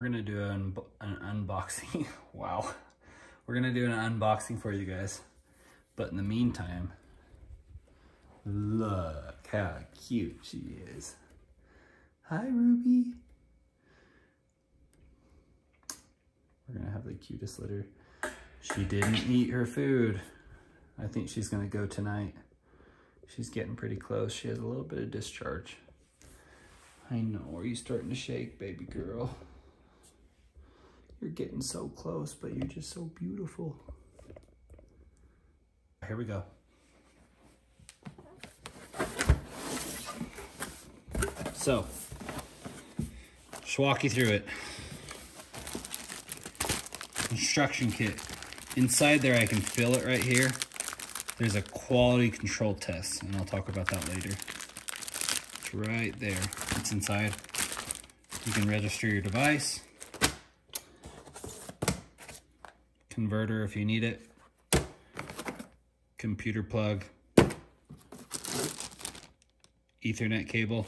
We're gonna do an unboxing. Wow. We're gonna do an unboxing for you guys. But in the meantime, look how cute she is. Hi, Ruby. We're gonna have the cutest litter. She didn't eat her food. I think she's gonna go tonight. She's getting pretty close. She has a little bit of discharge. I know, are you starting to shake, baby girl? You're getting so close, but you're just so beautiful. Here we go. So, just walk you through it. Instruction kit. Inside there, I can feel it right here. There's a quality control test, and I'll talk about that later. It's right there. It's inside. You can register your device. Converter if you need it. Computer plug. Ethernet cable.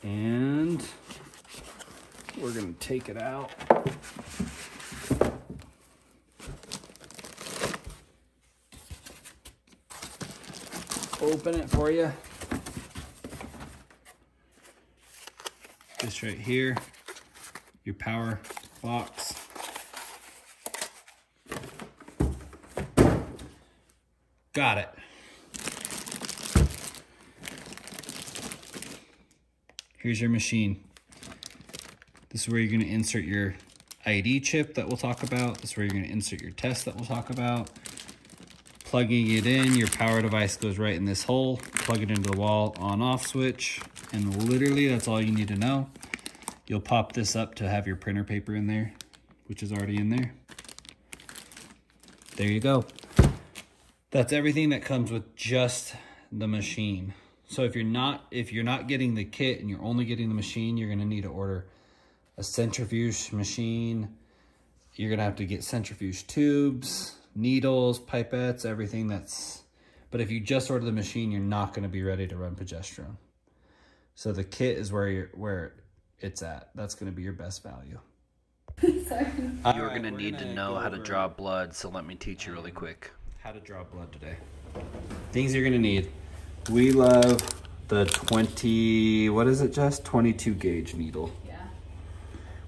And we're gonna take it out. Open it for you. This right here, your power box. Got it. Here's your machine. This is where you're going to insert your ID chip that we'll talk about. This is where you're going to insert your test that we'll talk about. Plugging it in, your power device goes right in this hole. Plug it into the wall, on-off switch, and literally that's all you need to know. You'll pop this up to have your printer paper in there, which is already in there. There you go. That's everything that comes with just the machine. So if you're not getting the kit and you're only getting the machine, you're gonna need to order a centrifuge machine. You're gonna have to get centrifuge tubes, needles, pipettes, everything that's, but if you just order the machine, you're not gonna be ready to run progesterone. So the kit is where it's at. That's gonna be your best value. Sorry. You're gonna need to know how to draw blood, so let me teach you really quick. How to draw blood today. Things you're gonna need. We love the 20, what is it, Jess? 22 gauge needle. Yeah.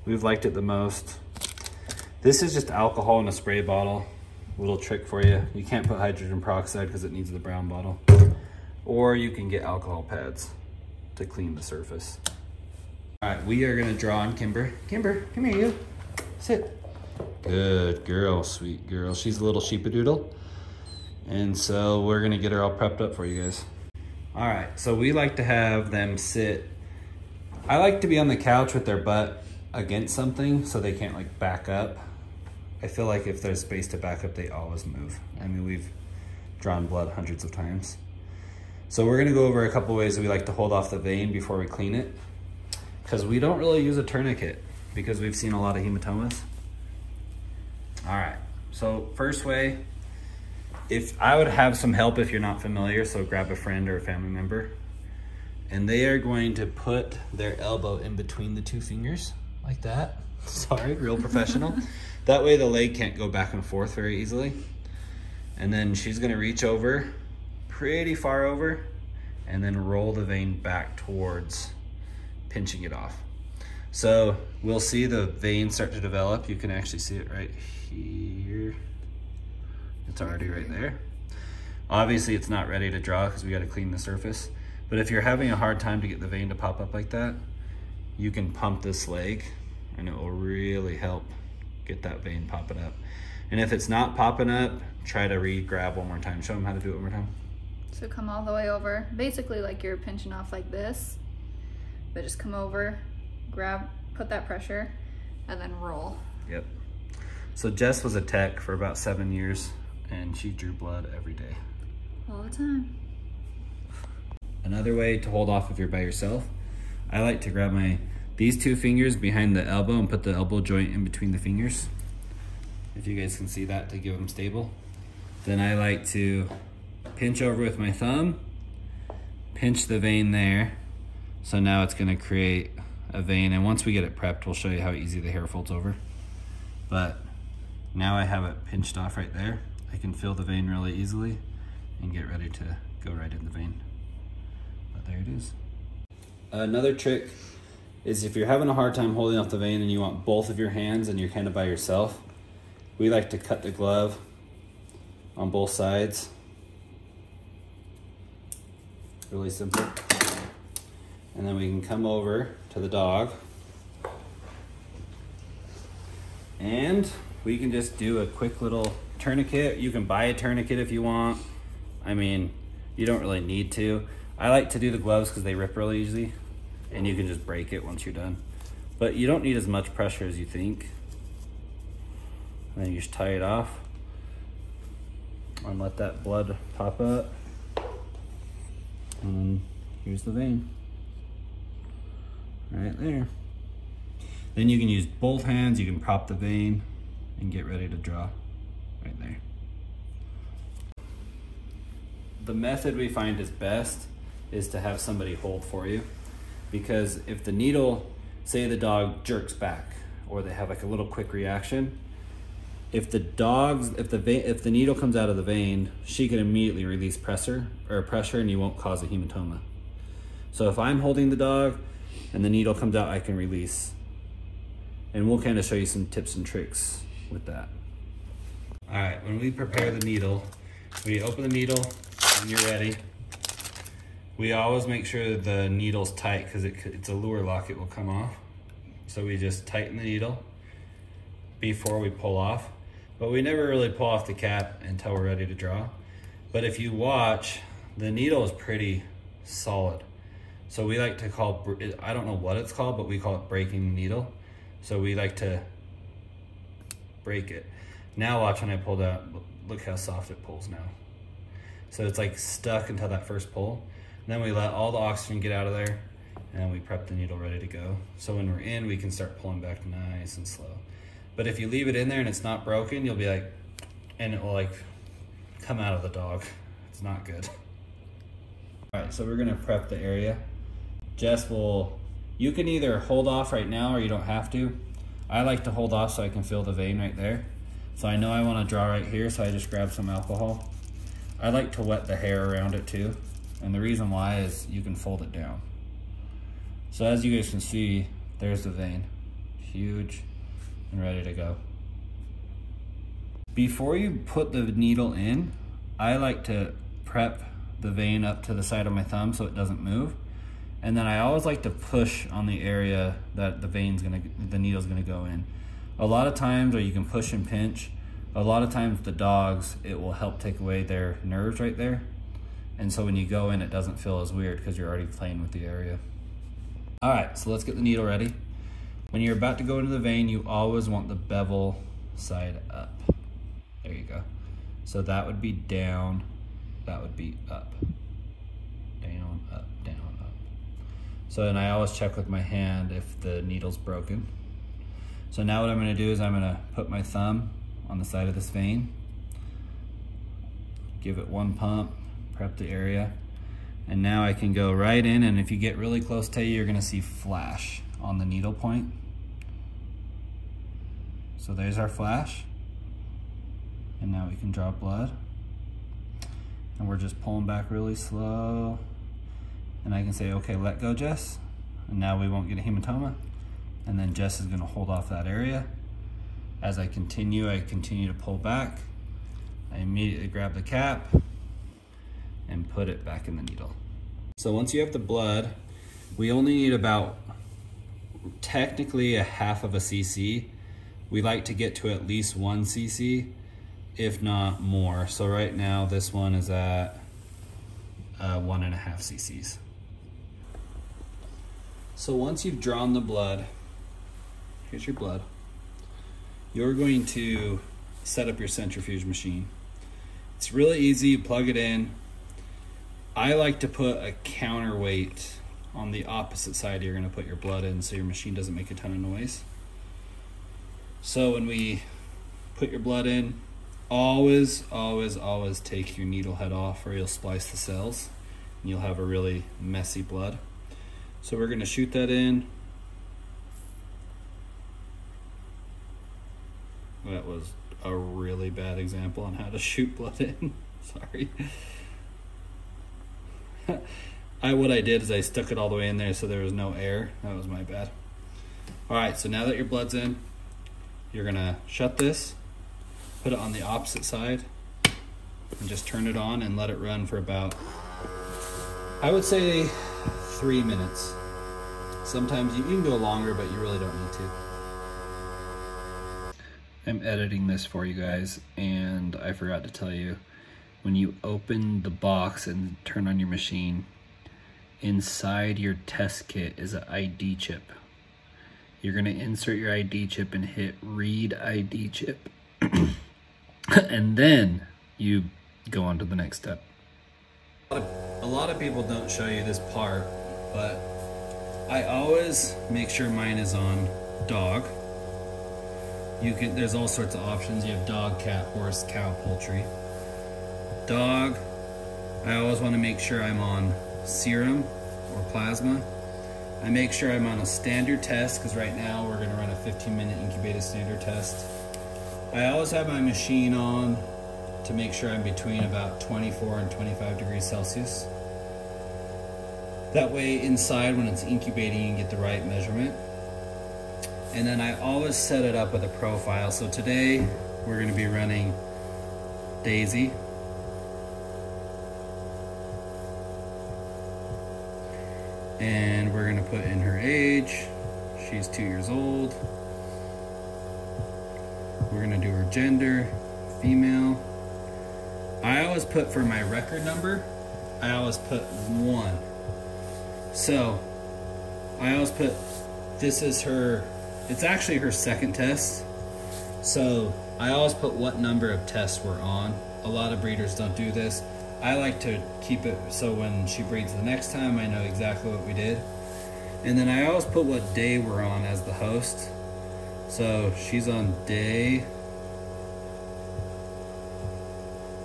We've liked it the most. This is just alcohol in a spray bottle. Little trick for you. You can't put hydrogen peroxide because it needs the brown bottle. Or you can get alcohol pads to clean the surface. All right, we are gonna draw on Kimber. Kimber, come here, you. Sit. Good girl, sweet girl. She's a little sheepadoodle. And so we're gonna get her all prepped up for you guys. All right, so we like to have them sit. I like to be on the couch with their butt against something so they can't like back up. I feel like if there's space to back up, they always move. I mean, we've drawn blood hundreds of times. So we're gonna go over a couple ways that we like to hold off the vein before we clean it, because we don't really use a tourniquet because we've seen a lot of hematomas. All right, so first way, if I would have some help if you're not familiar, so grab a friend or a family member, and they are going to put their elbow in between the two fingers like that. Sorry, real professional. That way the leg can't go back and forth very easily. And then she's gonna reach over, pretty far over, and then roll the vein back towards pinching it off. So we'll see the vein start to develop. You can actually see it right here. It's already right there. Obviously it's not ready to draw because we got to clean the surface. But if you're having a hard time to get the vein to pop up like that, you can pump this leg and it will really help get that vein popping up. And if it's not popping up, try to re-grab one more time. Show them how to do it one more time. So come all the way over, basically like you're pinching off like this, but just come over, grab, put that pressure, and then roll. Yep. So Jess was a tech for about 7 years, and she drew blood every day. All the time. Another way to hold off if you're by yourself, I like to grab these two fingers behind the elbow and put the elbow joint in between the fingers. If you guys can see that, to give them stable. Then I like to pinch over with my thumb, pinch the vein there. So now it's gonna create a vein, and once we get it prepped, we'll show you how easy the hair folds over. But now I have it pinched off right there. I can feel the vein really easily and get ready to go right in the vein. But there it is. Another trick is if you're having a hard time holding off the vein and you want both of your hands and you're kind of by yourself, we like to cut the glove on both sides. Really simple. And then we can come over to the dog and we can just do a quick little tourniquet. You can buy a tourniquet if you want. I mean, you don't really need to. I like to do the gloves because they rip really easy and you can just break it once you're done. But you don't need as much pressure as you think. And then you just tie it off and let that blood pop up. And then here's the vein. Right there. Then you can use both hands, you can prop the vein and get ready to draw right there. The method we find is best is to have somebody hold for you, because if the needle, say the dog jerks back or they have like a little quick reaction, if the needle comes out of the vein, she can immediately release pressure and you won't cause a hematoma. So if I'm holding the dog and the needle comes out, I can release. And we'll kind of show you some tips and tricks with that. All right, when we prepare the needle, when you open the needle and you're ready, we always make sure the needle's tight because it's a lure lock, it will come off. So we just tighten the needle before we pull off, but we never really pull off the cap until we're ready to draw. But if you watch, the needle is pretty solid. So we like to call, I don't know what it's called, but we call it breaking the needle. So we like to break it. Now watch when I pull that, look how soft it pulls now. So it's like stuck until that first pull. And then we let all the oxygen get out of there and we prep the needle ready to go. So when we're in, we can start pulling back nice and slow. But if you leave it in there and it's not broken, you'll be like, and it will like come out of the dog. It's not good. All right, so we're gonna prep the area. Jess will, you can either hold off right now or you don't have to. I like to hold off so I can feel the vein right there. So I know I wanna draw right here, so I just grab some alcohol. I like to wet the hair around it too. And the reason why is you can fold it down. So as you guys can see, there's the vein, huge and ready to go. Before you put the needle in, I like to prep the vein up to the side of my thumb so it doesn't move. And then I always like to push on the area that the needle's gonna go in. A lot of times, or you can push and pinch, a lot of times the dogs, it will help take away their nerves right there. And so when you go in, it doesn't feel as weird because you're already playing with the area. All right, so let's get the needle ready. When you're about to go into the vein, you always want the bevel side up. There you go. So that would be down, that would be up. Down, up, down, up. So then I always check with my hand if the needle's broken. So now what I'm gonna do is I'm gonna put my thumb on the side of this vein, give it one pump, prep the area, and now I can go right in, and if you get really close to you, you're gonna see flash on the needle point. So there's our flash. And now we can draw blood. And we're just pulling back really slow. And I can say, okay, let go, Jess. And now we won't get a hematoma. And then Jess is gonna hold off that area. As I continue to pull back. I immediately grab the cap and put it back in the needle. So once you have the blood, we only need about technically a half of a cc. We like to get to at least 1 cc, if not more. So right now this one is at 1.5 cc's. So once you've drawn the blood, here's your blood, you're going to set up your centrifuge machine. It's really easy, you plug it in. I like to put a counterweight on the opposite side you're gonna put your blood in so your machine doesn't make a ton of noise. So when we put your blood in, always, always, always take your needle head off or you'll splice the cells and you'll have a really messy blood. So we're gonna shoot that in That was a really bad example on how to shoot blood in. Sorry. What I did is I stuck it all the way in there so there was no air. That was my bad. All right, so now that your blood's in, you're gonna shut this, put it on the opposite side, and just turn it on and let it run for about, I would say 3 minutes. Sometimes you can go longer, but you really don't need to. I'm editing this for you guys, and I forgot to tell you, when you open the box and turn on your machine, inside your test kit is an ID chip. You're gonna insert your ID chip and hit read ID chip. And then you go on to the next step. A lot of people don't show you this part, but I always make sure mine is on dog. There's all sorts of options. You have dog, cat, horse, cow, poultry. Dog, I always want to make sure I'm on serum or plasma. I make sure I'm on a standard test, because right now we're going to run a 15-minute incubated standard test. I always have my machine on to make sure I'm between about 24 and 25 degrees Celsius. That way inside when it's incubating you get the right measurement. And then I always set it up with a profile. So today we're going to be running Daisy. And we're gonna put in her age. She's 2 years old. We're gonna do her gender, female. I always put for my record number, I always put 1. So I always put, this is her, it's actually her second test. So I always put what number of tests we're on. A lot of breeders don't do this. I like to keep it so when she breeds the next time, I know exactly what we did. And then I always put what day we're on as the host. So she's on day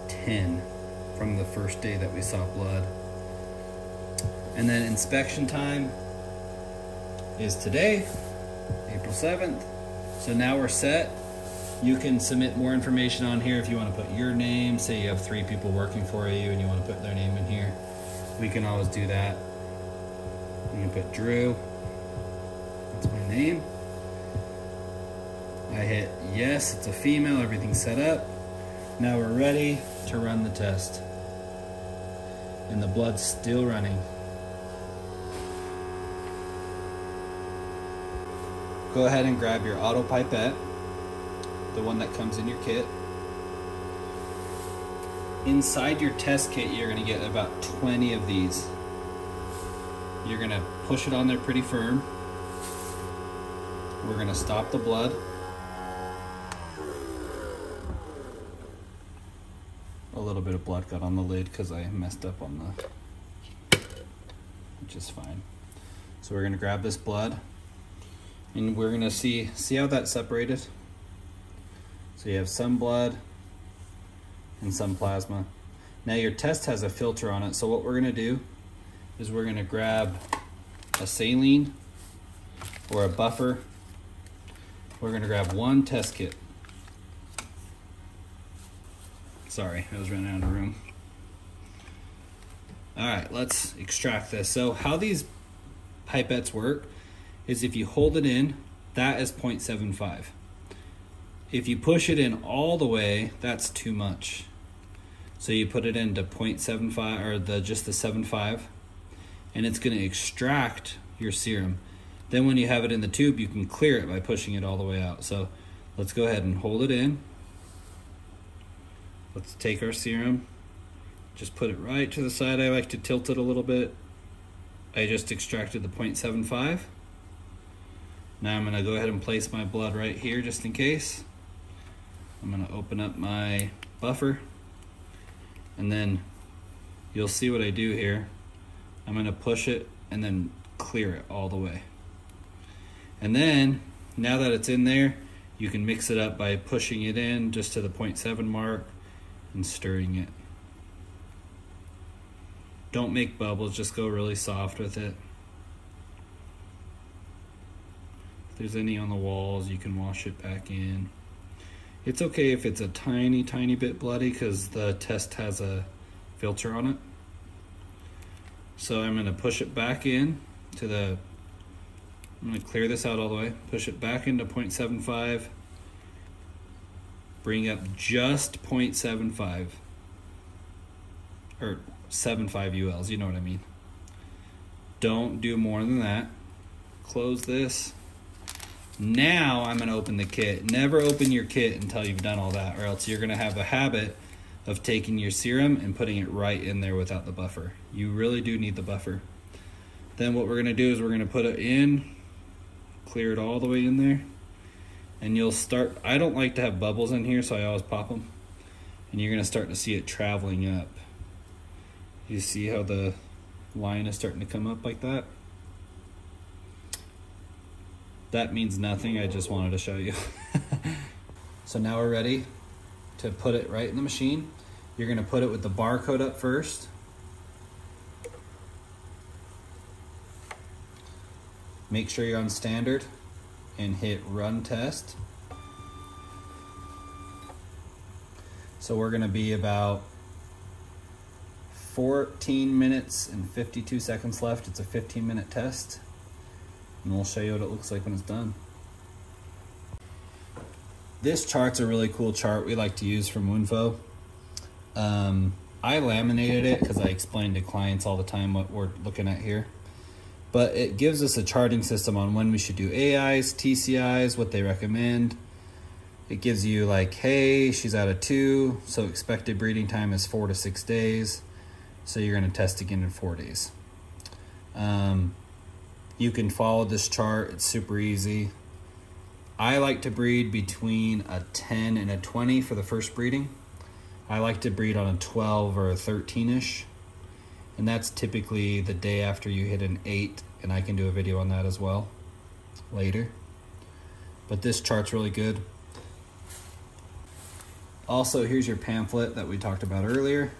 10 from the first day that we saw blood. And then inspection time is today, April 7th. So now we're set. You can submit more information on here if you want to put your name. Say you have 3 people working for you and you want to put their name in here. We can always do that. You can put Drew. That's my name. I hit yes, it's a female, everything's set up. Now we're ready to run the test. And the blood's still running. Go ahead and grab your auto pipette, the one that comes in your kit. Inside your test kit, you're gonna get about 20 of these. You're gonna push it on there pretty firm. We're gonna stop the blood. A little bit of blood got on the lid because I messed up on the, which is fine. So we're gonna grab this blood and we're gonna see how that separated? So you have some blood and some plasma. Now your test has a filter on it, so what we're gonna do is we're gonna grab a saline or a buffer. We're gonna grab 1 test kit. Sorry, I was running out of room. All right, let's extract this. So how these pipettes work is if you hold it in, that is 0.75. If you push it in all the way, that's too much. So you put it into 0.75 or just the 7.5, and it's going to extract your serum. Then when you have it in the tube, you can clear it by pushing it all the way out. So let's go ahead and hold it in. Let's take our serum, just put it right to the side. I like to tilt it a little bit. I just extracted the 0.75. Now I'm going to go ahead and place my blood right here just in case. I'm going to open up my buffer, and then you'll see what I do here. I'm going to push it and then clear it all the way. And then now that it's in there, you can mix it up by pushing it in just to the 0.7 mark and stirring it. Don't make bubbles, just go really soft with it. If there's any on the walls, you can wash it back in. It's okay if it's a tiny, tiny bit bloody because the test has a filter on it. So I'm gonna push it back in to the, I'm gonna clear this out all the way, push it back into 0.75, bring up just 0.75, or 75 ULs, you know what I mean. Don't do more than that. Close this. Now I'm gonna open the kit. Never open your kit until you've done all that, or else you're gonna have a habit of taking your serum and putting it right in there without the buffer. You really do need the buffer. Then what we're gonna do is we're gonna put it in, clear it all the way in there, and you'll start, I don't like to have bubbles in here, so I always pop them. And you're gonna start to see it traveling up. You see how the line is starting to come up like that? That means nothing, I just wanted to show you. So now we're ready to put it right in the machine. You're gonna put it with the barcode up first. Make sure you're on standard and hit run test. So we're gonna be about 14 minutes and 52 seconds left. It's a 15-minute test. And we'll show you what it looks like when it's done. This chart's a really cool chart we like to use from Wondfo. I laminated it because I explain to clients all the time what we're looking at here. But it gives us a charting system on when we should do AIs, TCIs, what they recommend. It gives you like, hey, she's at a 2, so expected breeding time is 4 to 6 days. So you're gonna test again in 4 days. You can follow this chart, it's super easy. I like to breed between a 10 and a 20 for the first breeding. I like to breed on a 12 or a 13-ish. And that's typically the day after you hit an 8, and I can do a video on that as well later. But this chart's really good. Also, here's your pamphlet that we talked about earlier.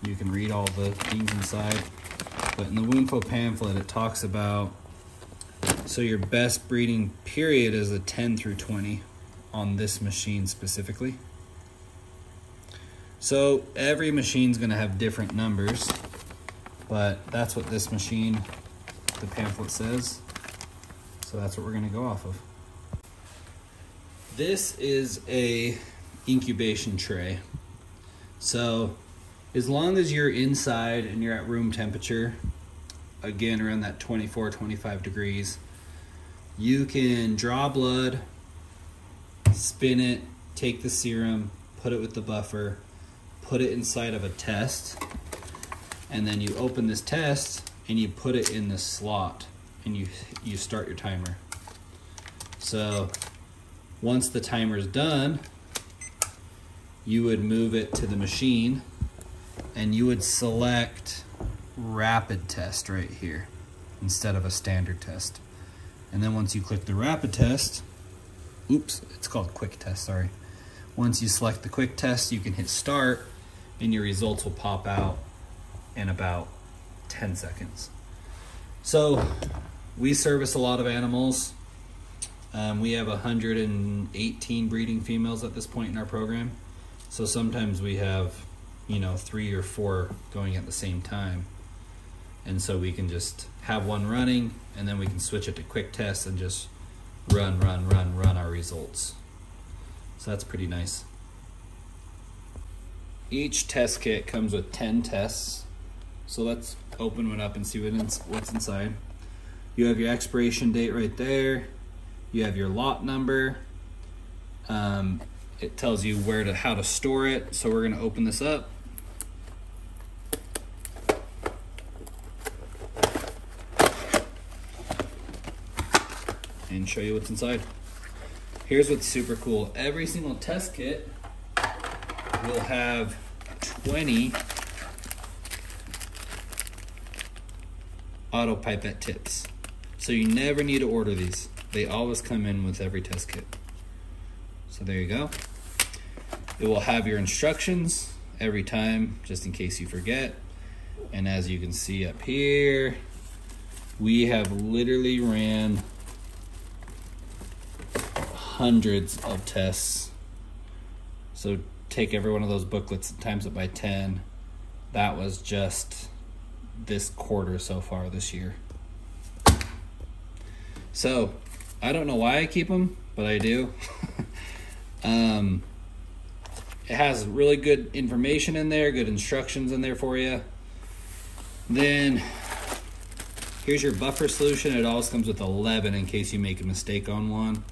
You can read all the things inside. But in the Wondfo pamphlet, it talks about, so your best breeding period is a 10 through 20 on this machine specifically. So every machine's gonna have different numbers, but that's what this machine, the pamphlet says. So that's what we're gonna go off of. This is a incubation tray. So as long as you're inside and you're at room temperature, again around that 24, 25 degrees, you can draw blood, spin it, take the serum, put it with the buffer, put it inside of a test, and then you open this test and you put it in this slot and you start your timer. So once the timer's done, you would move it to the machine and you would select rapid test right here instead of a standard test. And then once you click the rapid test, oops, it's called quick test, sorry. Once you select the quick test, you can hit start and your results will pop out in about 10 seconds. So we service a lot of animals. We have 118 breeding females at this point in our program. So sometimes we have, 3 or 4 going at the same time. And so we can just have one running and then we can switch it to quick test and just run our results. So that's pretty nice. Each test kit comes with 10 tests. So let's open one up and see what's inside. You have your expiration date right there. You have your lot number. It tells you how to store it. So we're gonna open this up. And show you what's inside. Here's what's super cool. Every single test kit will have 20 auto pipette tips. So you never need to order these. They always come in with every test kit. So there you go. It will have your instructions every time, just in case you forget. And as you can see up here, we have literally ran hundreds of tests So take every one of those booklets and times it by 10. That was just this quarter so far this year. So I don't know why I keep them, but I do. It has really good information in there, good instructions in there for you. Then here's your buffer solution. It always comes with 11 in case you make a mistake on one.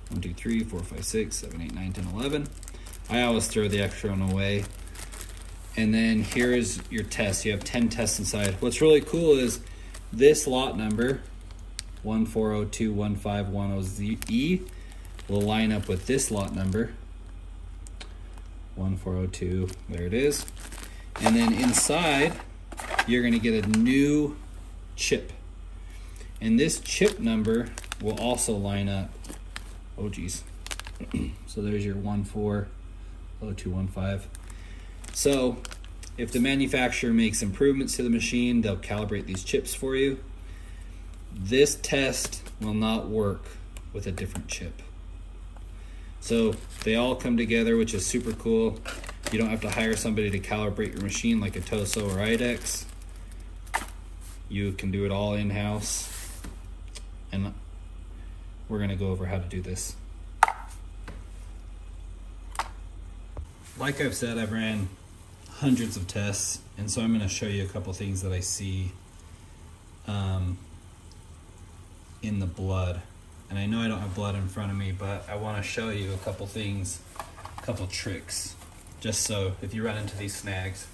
1, 2, 3, 4, 5, 6, 7, 8, 9, 10, 11. I always throw the extra one away. And then here is your test. You have 10 tests inside. What's really cool is this lot number, 140215110E, will line up with this lot number, 1402, there it is. And then inside, you're gonna get a new chip. And this chip number will also line up. Oh geez. So there's your 140215. So if the manufacturer makes improvements to the machine, they'll calibrate these chips for you. This test will not work with a different chip. So they all come together, which is super cool. You don't have to hire somebody to calibrate your machine like a Toso or IDEX. You can do it all in-house. And we're gonna go over how to do this. Like I've said, I've ran hundreds of tests, and so I'm gonna show you a couple things that I see in the blood. And I know I don't have blood in front of me, but I wanna show you a couple things, a couple tricks, just so if you run into these snags.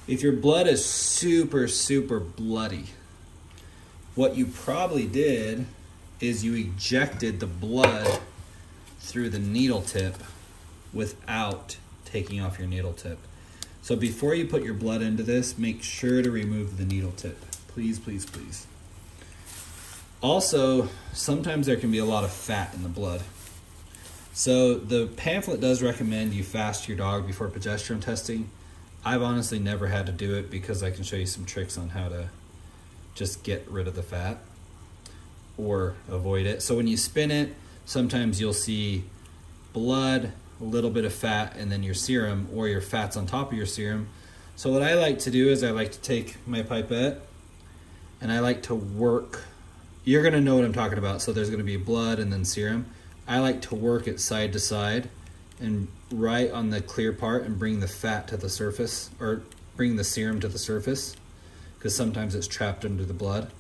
If your blood is super, super bloody, what you probably did is you ejected the blood through the needle tip without taking off your needle tip. So before you put your blood into this, make sure to remove the needle tip. Please, please, please. Also, sometimes there can be a lot of fat in the blood. So the pamphlet does recommend you fast your dog before progesterone testing. I've honestly never had to do it because I can show you some tricks on how to just get rid of the fat or avoid it. So when you spin it, sometimes you'll see blood, a little bit of fat, and then your serum, or your fat's on top of your serum. So what I like to do is I like to take my pipette and I like to work. You're gonna know what I'm talking about. So there's gonna be blood and then serum. I like to work it side to side and right on the clear part and bring the fat to the surface, or bring the serum to the surface, because sometimes it's trapped under the blood.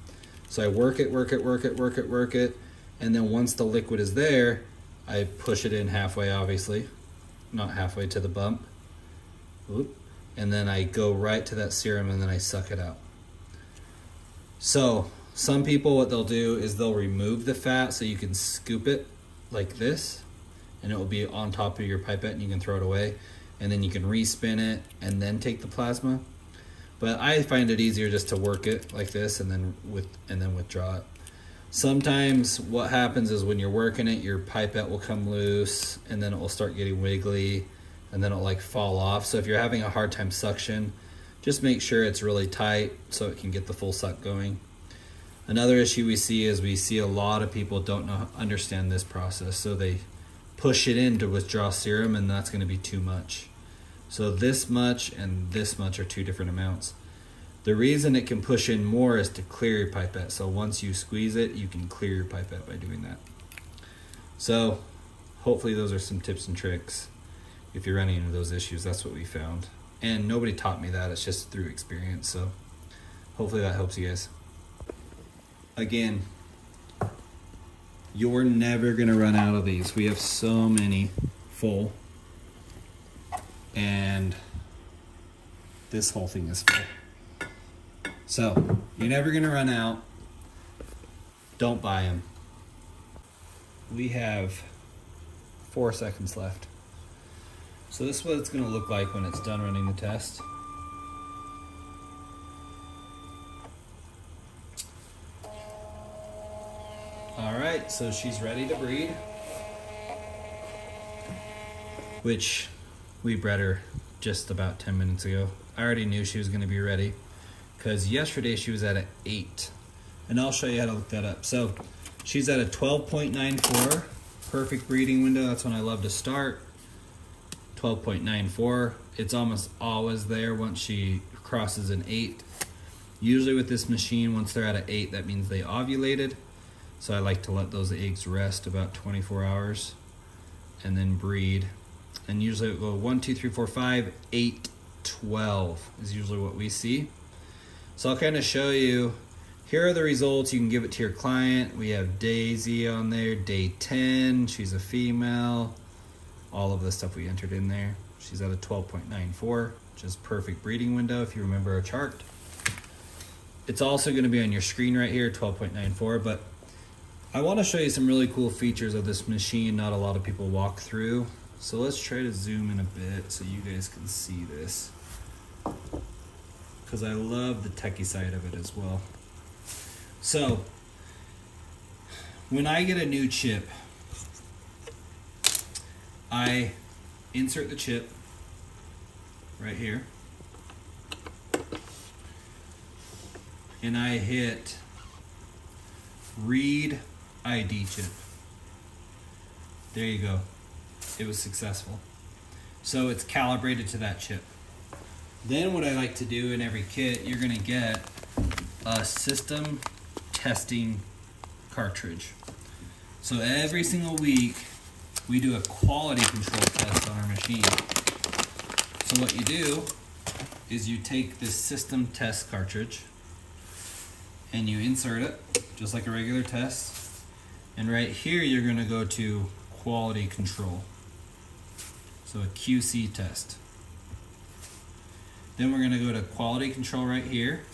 So I work it, work it, work it, work it, work it, and then once the liquid is there, I push it in halfway, obviously, not halfway to the bump. Oop. And then I go right to that serum and then I suck it out. So some people, what they'll do is they'll remove the fat so you can scoop it like this, and it will be on top of your pipette and you can throw it away. And then you can respin it and then take the plasma. But I find it easier just to work it like this and then withdraw it. Sometimes what happens is when you're working it, your pipette will come loose and then it will start getting wiggly and then it'll like fall off. So if you're having a hard time suction, just make sure it's really tight so it can get the full suck going. Another issue we see is we see a lot of people don't understand this process. So they push it in to withdraw serum and that's gonna be too much. So this much and this much are two different amounts. The reason it can push in more is to clear your pipette. So once you squeeze it, you can clear your pipette by doing that. So hopefully those are some tips and tricks. If you're running into those issues, that's what we found. And nobody taught me that, it's just through experience. So hopefully that helps you guys. Again, you're never gonna run out of these. We have so many full. And this whole thing is full. So you're never gonna run out. Don't buy them. We have 4 seconds left. So this is what it's gonna look like when it's done running the test. All right, so she's ready to breed, which we bred her just about 10 minutes ago. I already knew she was gonna be ready because yesterday she was at an 8. And I'll show you how to look that up. So she's at a 12.94, perfect breeding window. That's when I love to start. 12.94. It's almost always there once she crosses an 8. Usually with this machine, once they're at an 8, that means they ovulated. So I like to let those eggs rest about 24 hours and then breed. And usually it will go 1, 2, 3, 4, 5, 8, 12 is usually what we see. So I'll kind of show you, here are the results. You can give it to your client. We have Daisy on there, day 10. She's a female. All of the stuff we entered in there. She's at a 12.94, which is perfect breeding window if you remember our chart. It's also going to be on your screen right here, 12.94, but I want to show you some really cool features of this machine not a lot of people walk through. So let's try to zoom in a bit so you guys can see this, because I love the techie side of it as well. So when I get a new chip, I insert the chip right here and I hit read ID chip. There you go. It was successful. So it's calibrated to that chip. Then what I like to do in every kit, you're gonna get a system testing cartridge. So every single week we do a quality control test on our machine. So what you do is you take this system test cartridge and you insert it just like a regular test. And right here you're gonna go to quality control. So a QC test. Then we're gonna go to quality control right here,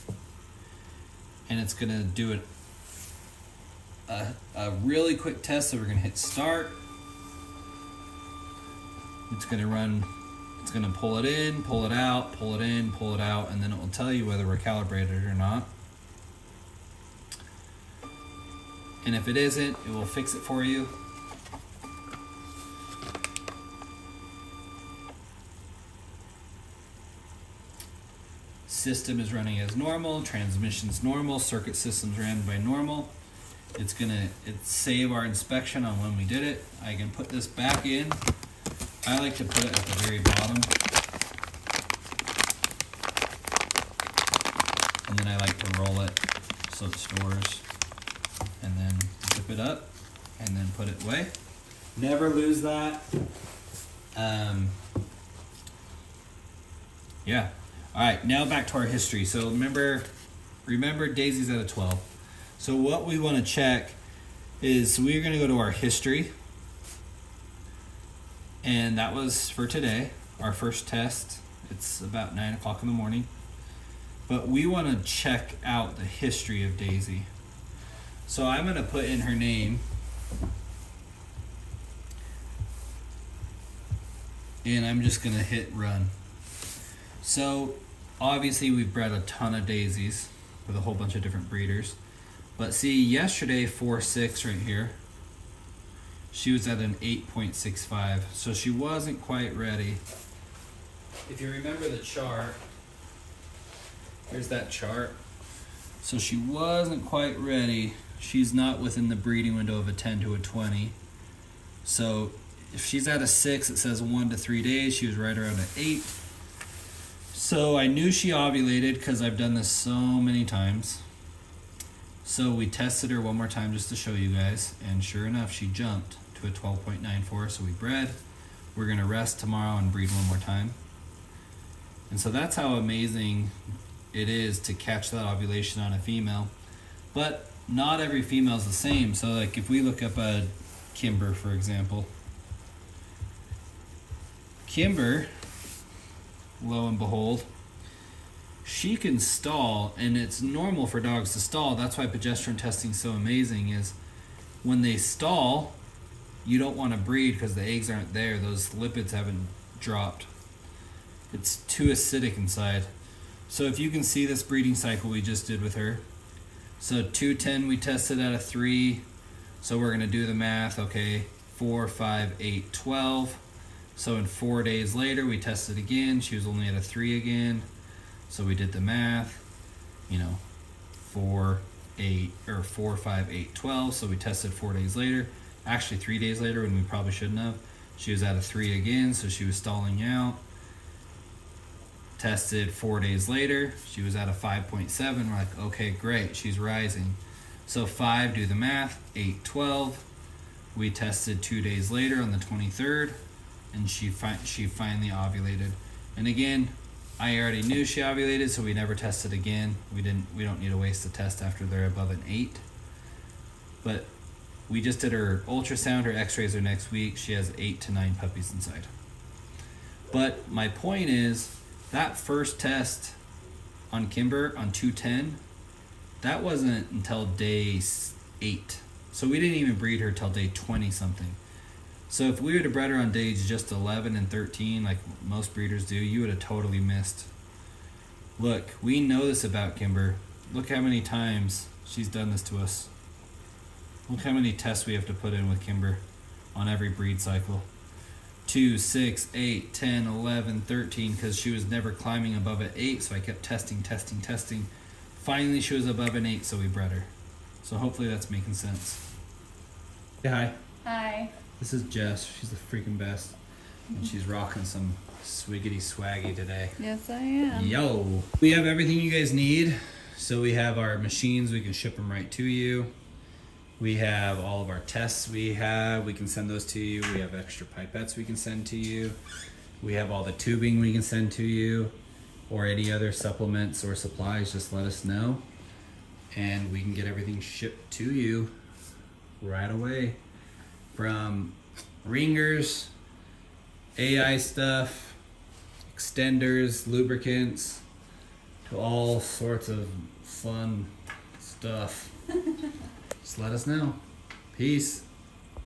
and it's gonna do a really quick test. So we're gonna hit start. It's gonna run, it's gonna pull it in, pull it out, pull it in, pull it out, and then it will tell you whether we're calibrated or not. And if it isn't, it will fix it for you. System is running as normal, transmission's normal, circuit system's ran by normal. It's save our inspection on when we did it. I can put this back in. I like to put it at the very bottom. And then I like to roll it so it stores. And then zip it up and then put it away. Never lose that. Yeah. All right, now back to our history. So remember Daisy's at a 12. So what we want to check is we're going to go to our history. And that was for today, our first test. It's about 9 o'clock in the morning. But we want to check out the history of Daisy. So I'm going to put in her name. And I'm just going to hit run. So obviously we've bred a ton of daisies with a whole bunch of different breeders. But see, yesterday 4.6 right here, she was at an 8.65. So she wasn't quite ready. If you remember the chart, here's that chart. So she wasn't quite ready. She's not within the breeding window of a 10 to a 20. So if she's at a 6, it says 1 to 3 days. She was right around an 8. So I knew she ovulated because I've done this so many times. So we tested her one more time just to show you guys, and sure enough, she jumped to a 12.94. So we bred. We're gonna rest tomorrow and breed one more time. And so that's how amazing it is to catch that ovulation on a female. But not every female is the same. So like if we look up a Kimber, for example, Kimber, lo and behold, she can stall, and it's normal for dogs to stall. That's why progesterone testing is so amazing, is when they stall, you don't want to breed because the eggs aren't there. Those lipids haven't dropped. It's too acidic inside. So if you can see this breeding cycle we just did with her. So 210 we tested at a 3. So we're going to do the math. Okay, 4, 5, 8, 12. So in 4 days later, we tested again. She was only at a 3 again. So we did the math, 4, 5, 8, 12. So we tested 4 days later. Actually 3 days later when we probably shouldn't have. She was at a 3 again, so she was stalling out. Tested 4 days later, she was at a 5.7. We're like, okay, great, she's rising. So 5, do the math, 8, 12. We tested 2 days later on the 23rd, and she finally ovulated. And again, I already knew she ovulated, so we never tested again. We don't need to waste a test after they're above an 8. But we just did her ultrasound, her x-rays are next week. She has 8 to 9 puppies inside. But my point is, that first test on Kimber on 210, that wasn't until day 8. So we didn't even breed her till day 20 something. So if we would have bred her on days just 11 and 13, like most breeders do, you would have totally missed. Look, we know this about Kimber. Look how many times she's done this to us. Look how many tests we have to put in with Kimber on every breed cycle. 2, 6, 8, 10, 11, 13, because she was never climbing above an 8, so I kept testing. Finally, she was above an 8, so we bred her. So hopefully that's making sense. Say hi. Hi. This is Jess. She's the freaking best. And she's rocking some swiggity swaggy today. Yes, I am. Yo! We have everything you guys need. So we have our machines. We can ship them right to you. We have all of our tests we can send those to you. We have extra pipettes we can send to you. We have all the tubing we can send to you, or any other supplements or supplies, just let us know. And we can get everything shipped to you right away. From ringers, AI stuff, extenders, lubricants, to all sorts of fun stuff. Just let us know. Peace.